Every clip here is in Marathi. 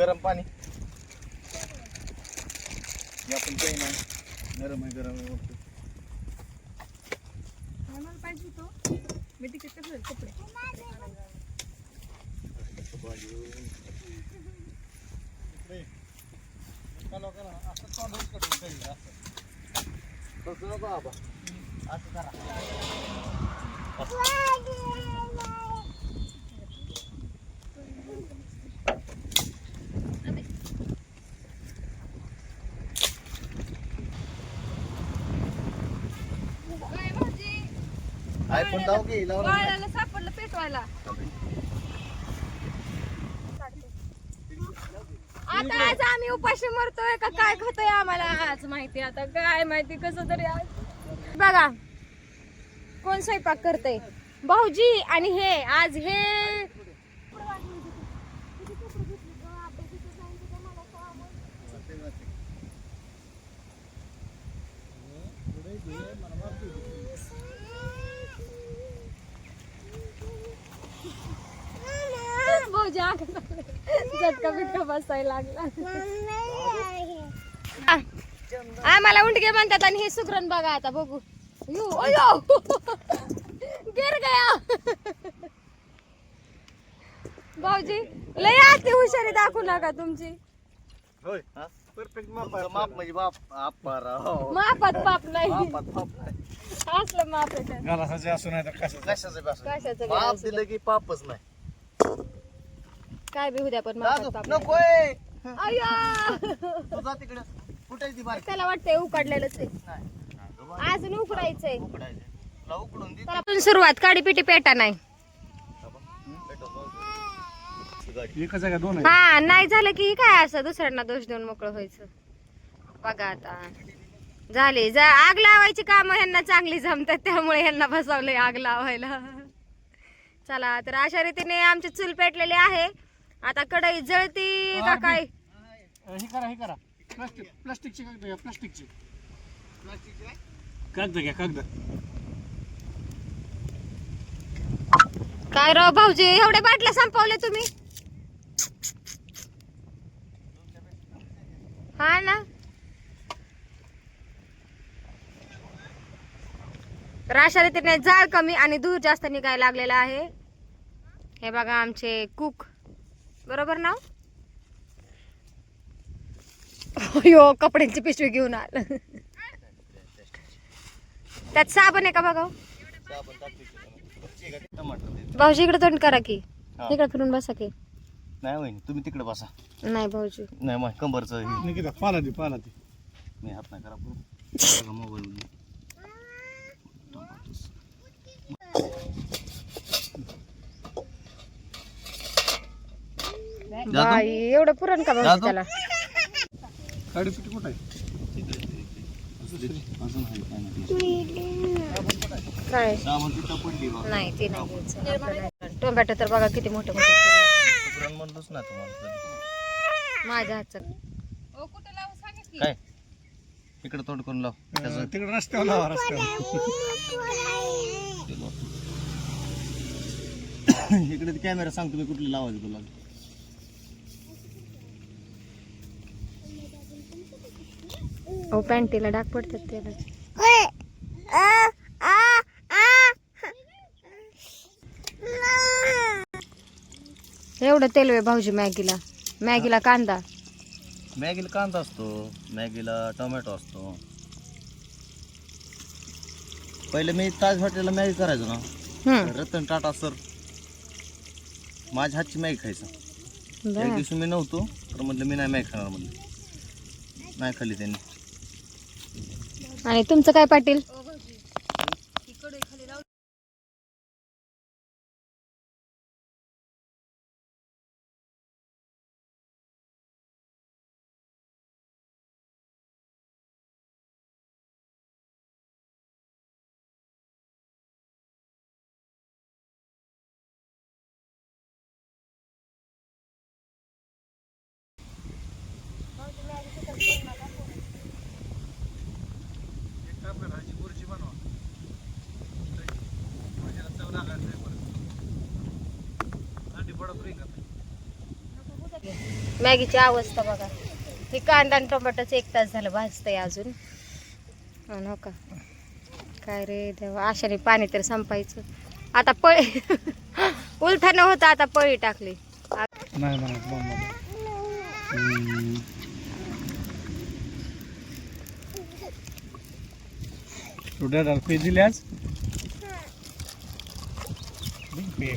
गरम पाणी आपण काही नाही गरम आहे गरम आहे मला पाहिजे तो मी तिकीट कसं कपडे आयफोन लाव की लाव वाळायला सापडलं पेटवायला आता आज आम्ही उपाशी मरतोय का काय खातोय आम्हाला आज माहिती आता काय माहिती कसं तरी आज बघा कोण स्वयंपाक करतय भाऊजी आणि हे आज हे झटका बिटका बसायला लागला आम्हाला उंडके म्हणतात आणि हे सुगरण बघा आता बघू गिर गया भाऊजी लय आती हुशारी दाखवू नका तुमची होय परफेक्ट माप म्हणजे माप मापात पाप नाही मापात असलं माप आहे का? गलासाचे असू नाही तर कशाचं कशाचं माप गलास? दिलं की पापच नाही काय बी उद्या पण मापात पाप नाही. नकोय अय्या! तुझा तिकडे कुठे ती बारीक त्याला वाटतंय उकडलेलंच आहे नाही अजून उकडायचंय उकडायचे तुला उकडून दे त्याला पण सुरुवात काडी पिटी पेटा नाही एकच आहे का दोन हा नाही झालं की काय असं दुसऱ्यांना दोष देऊन मोकळं व्हायचं बघा आता झाले आग लावायची काम ह्यांना चांगली जमतात त्यामुळे ह्यांना बसवलंय आग लावायला चला तर अशा रीतीने आमची चूल पेटलेली आहे आता कढई जळती का काय हे करा प्लास्टिकची कागद घ्या कागद काय राव भाऊजी एवढे बाटल्या संपवले तुम्ही हा ना तर अशा रीतीने जाळ कमी आणि दूर जास्त निघायला लागलेला आहे हे बघा आमचे कुक बरोबर ना यो कपड्यांची पिशवी घेऊन आलं त्यात साबण आहे का बघा भाऊजी इकडे तोंड करा की इकडे फिरून बसा की नाही होईन तुम्ही तिकडे बसा नाही भाऊजी नाही मग कंबरचं निकिता पाला दे मी हात नाही करा मोबाईल बाई एवढं पुरण का भाऊजी त्याला काडी पिटी कुठं आहे अजून आहे काय नाही काय साबण तिथं पडली बघ नाही ते नाही घ्यायचं आपलं नाही. टोमॅटो तर बघा किती मोठे मोठे चिरले. पुरण म्हणलोच ना तुम्हाला कधी. माझ्या हातचं काय इकडे तोंड करून लाव त्याचं तिकडे रस्त्यावर लावा रस्त्यावर इकडे कॅमेरा सांग तुम्ही कुठले लावायचं तुला हो पॅन्टीला डाग पडतात त्याला एवढं तेल आहे भाऊजी मॅगीला कांदा मॅगीला कांदा असतो मॅगीला टोमॅटो असतो पहिले मी ताज हॉटेलला मॅगी करायचो ना रतन टाटा सर माझ्या हातची मॅगी खायचं एक दिवशी मी नव्हतो तर म्हटलं मी नाही मॅगी खाणार म्हणलं नाही खाल्ली त्यांनी आणि तुमचं काय पाटील मॅगीची अवस्था बघा. ही कांदा आणि टोमॅटोच 1 तास झालं भाजतंय अजून. हो का काय रे देवा, आशाने पाणी तर संपायचं. आता पळी उलथा न होता आता पळी टाकली. नाही म्हणत मम्मा. तू डॅडाला पे दिली आज? पे.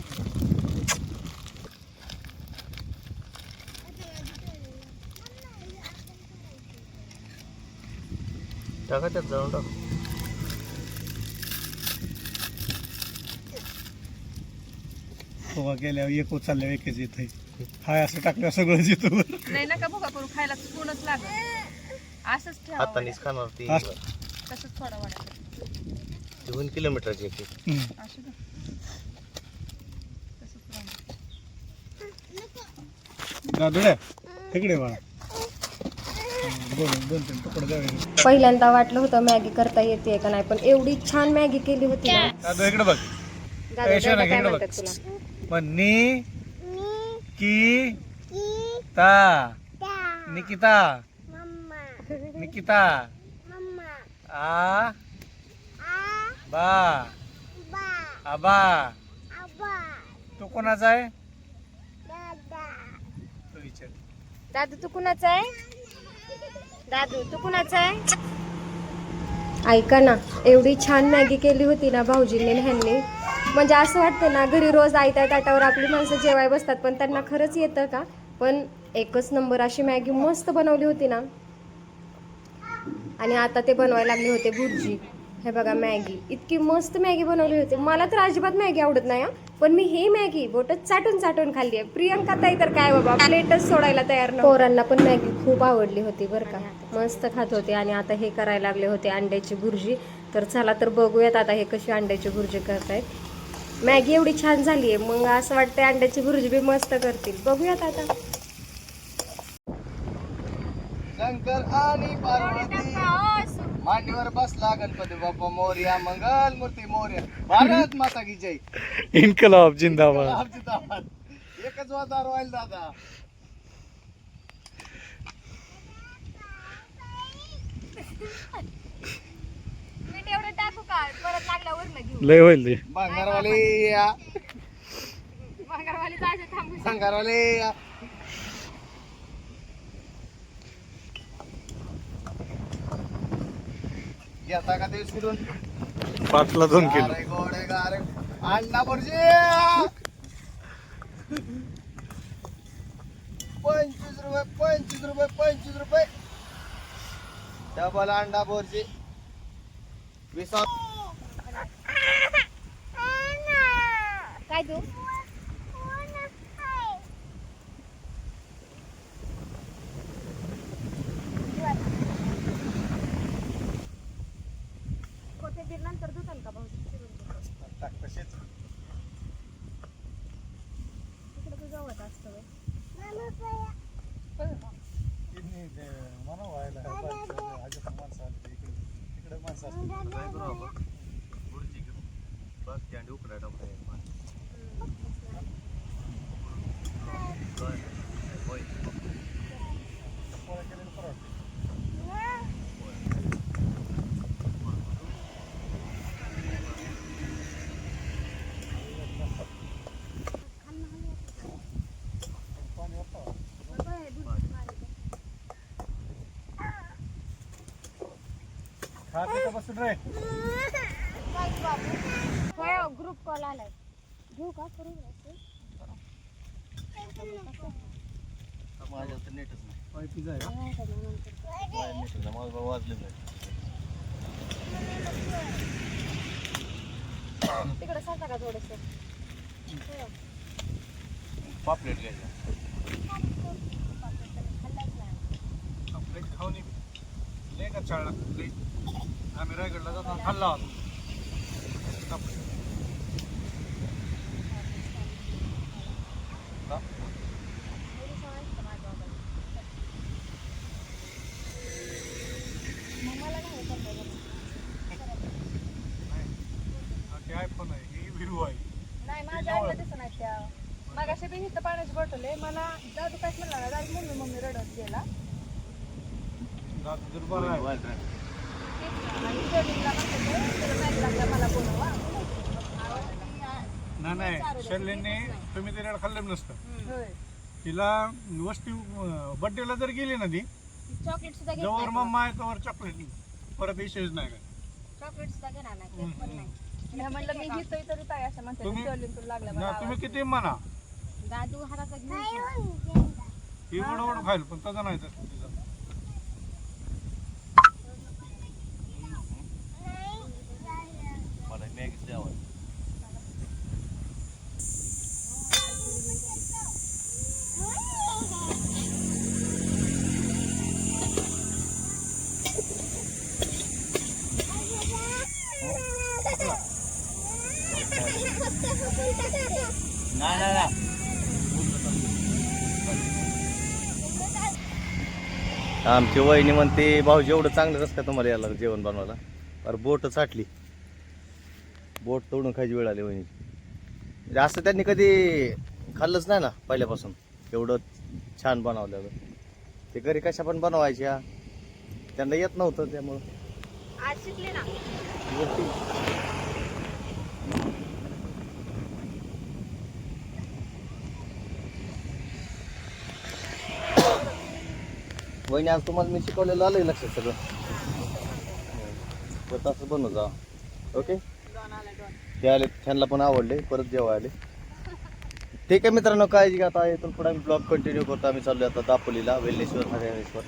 टाका त्यात जाऊन टाक. पोहा केल्यावर एक उचलल्यावर एकच येत आहे. हाय असं टाकल्यावर सगळंच येतं. नाही नका बघा करू, खायला स्पूनच लागत. असंच ठेवा, हातानेच खाणार ती. तसंच थोडा वाढायचं. 2 किलोमीटरची एक. असू दे. तसंच राहू. दादुड्या इकडे बाळा. दोन तीन तुकडे द्यावे. पहिल्यांदा वाटलं होतं मॅगी करता येते का नाही, पण एवढी छान मॅगी केली होती ना. दादू इकडे बघ. दादा पैसे काय नाही, इकडे म्हणतात बघ. तुला? मन्नी की ता निकिता निकिता आ बा आबा. तू कोणाचा आहे? तू विचार. दादू तू कुणाचा आहे? दादू तू कुणाचा आहे? ऐका ना, एवढी छान मॅगी केली होती ना भाऊजींनी आणि ह्यांनी. म्हणजे असं वाटतं ना घरी रोज आयत्या ताटावर आपली माणसं जेवाय बसतात, पण त्यांना खरंच येतं का? पण एकच नंबर अशी मॅगी मस्त बनवली होती ना. आणि आता ते बनवायला लागले होते भुर्जी. हे बघा मॅगी, इतकी मस्त मॅगी बनवली होती. मला तर अजिबात मॅगी आवडत नाही, पण मी ही मॅगी बोटच चाटून चाटून खाल्ली आहे. प्रियंका ताई तर काय बाबा प्लेटच सोडायला तयार नाही. पोरांना पण मॅगी खूप आवडली होती बरं का, मस्त खात होते. आणि आता हे करायला लागले होते अंड्याची भुर्जी. तर चला तर बघूयात आता हे कशी अंड्याची भुर्जी करतायत. मॅगी एवढी छान झाली आहे, मग असं वाटतंय अंड्याची भुर्जी बी मस्त करतील. बघूयात आता. शंकर आणि पार्वती मांडीवर बसला गणपती बाप्पा मोरया. मंगल मूर्ती मोरया. भारत माता की जय. इन्कलाब जिंदाबाद. जिंदाबाद. एकच वाजा रॉयल दादा. मीठ एवढं टाकू का? परत लागल्यावर न घेऊ. लय होईल ते. भंगारवाले या. मंगळवारी जायचं थांबू. भंगारवाले या. घेता का ते फिरून? 5ला 2 किलो. गारे गोडे गारे. अण्णा भुर्जी 25 रुपये 25 रुपये 25 रुपये. डबल अंडा भुर्जी 20. काय तू? कोथिंबीर नंतर धुताल का भाऊ? टाक तसेच. तिकडे तू जवळ असतं व्हय. म्हणा व्हायला अजून माणसं आली इकडे माणसं असतील. काय करू आपण? भुर्जी घेऊ. बस ते अंडे उकडाय टाकूया. होय. पोळ्या केलेलं परवडतं. पाणी वापरावं. खा तिथं बसून रे. होय ग्रुप कॉल आलाय. घेऊ का? करू का? माझ्या तर नेटच नाही. पायपी जाय. माझ्या नेटच नाही. माझं वाजलं नाही. तिकडे सांगता का थोडस? पापलेट घ्यायचं. आपले खाऊन लय का चाळला लय. आम्ही रायगडला जाताना खाल्ला होता. आयफोन आहे ही विरू आहे. नाही माझ्या आईला दिसत नाही त्या. मागाशी बी इथं पाण्याची बॉटल आहे मला दादू काय म्हणला ना दादू मम्मी मम्मी रडत गेला दादू दुर्बल आहे. आणि शर्लिनला म्हणतो तुला मॅगी लागला मला बोलवा नाही शर्लिनने तुम्ही ते रेड खाल्लं नसतं होय तिला वस्ती बड्डेला जर गेली ना ती चॉकलेट सुद्धा जवळ मम्मा आहे तवर चॉकलेट परत विषयच नाही काय चॉकलेट सुद्धा घेणार नाही केक पण नाही मी म्हणलं मी घेतोय तरी काय असं म्हणते तुम्ही- शर्लिन तुला लागला ना मला तुम्ही किती म्हणा दादू हाराचा घेऊन ही ओढ खाईल पण तसं नाही तर तिचं. मला मॅगीच द्यावं. नाही नाही नाही. आमची वहिनी म्हणते भाऊजी एवढं चांगलं कसं काय तुम्हाला यायला जेवण बनवायला अरे बोट चाटली बोट तोडून खायची वेळ आली वहिनीची म्हणजे असं त्यांनी कधी खाल्लंच नाही ना पहिल्यापासून एवढं छान बनवलेलं ते घरी कशा पण बनवायच्या त्यांना येत नव्हतं त्यामुळं आज शिकले ना गोष्टी वहिनी आज तुम्हाला मी शिकवलेलं आलंय लक्षात सगळं तसं बनवू जा ओके ते आले त्यांना पण आवडले परत जेव्हा आले ठीक आहे मित्रांनो काळजी घ्या आता इथून पुढे आम्ही ब्लॉग कंटिन्यू करतो आम्ही चाललो आता दापोलीला वेल्लेश्वर हरिहरेश्वर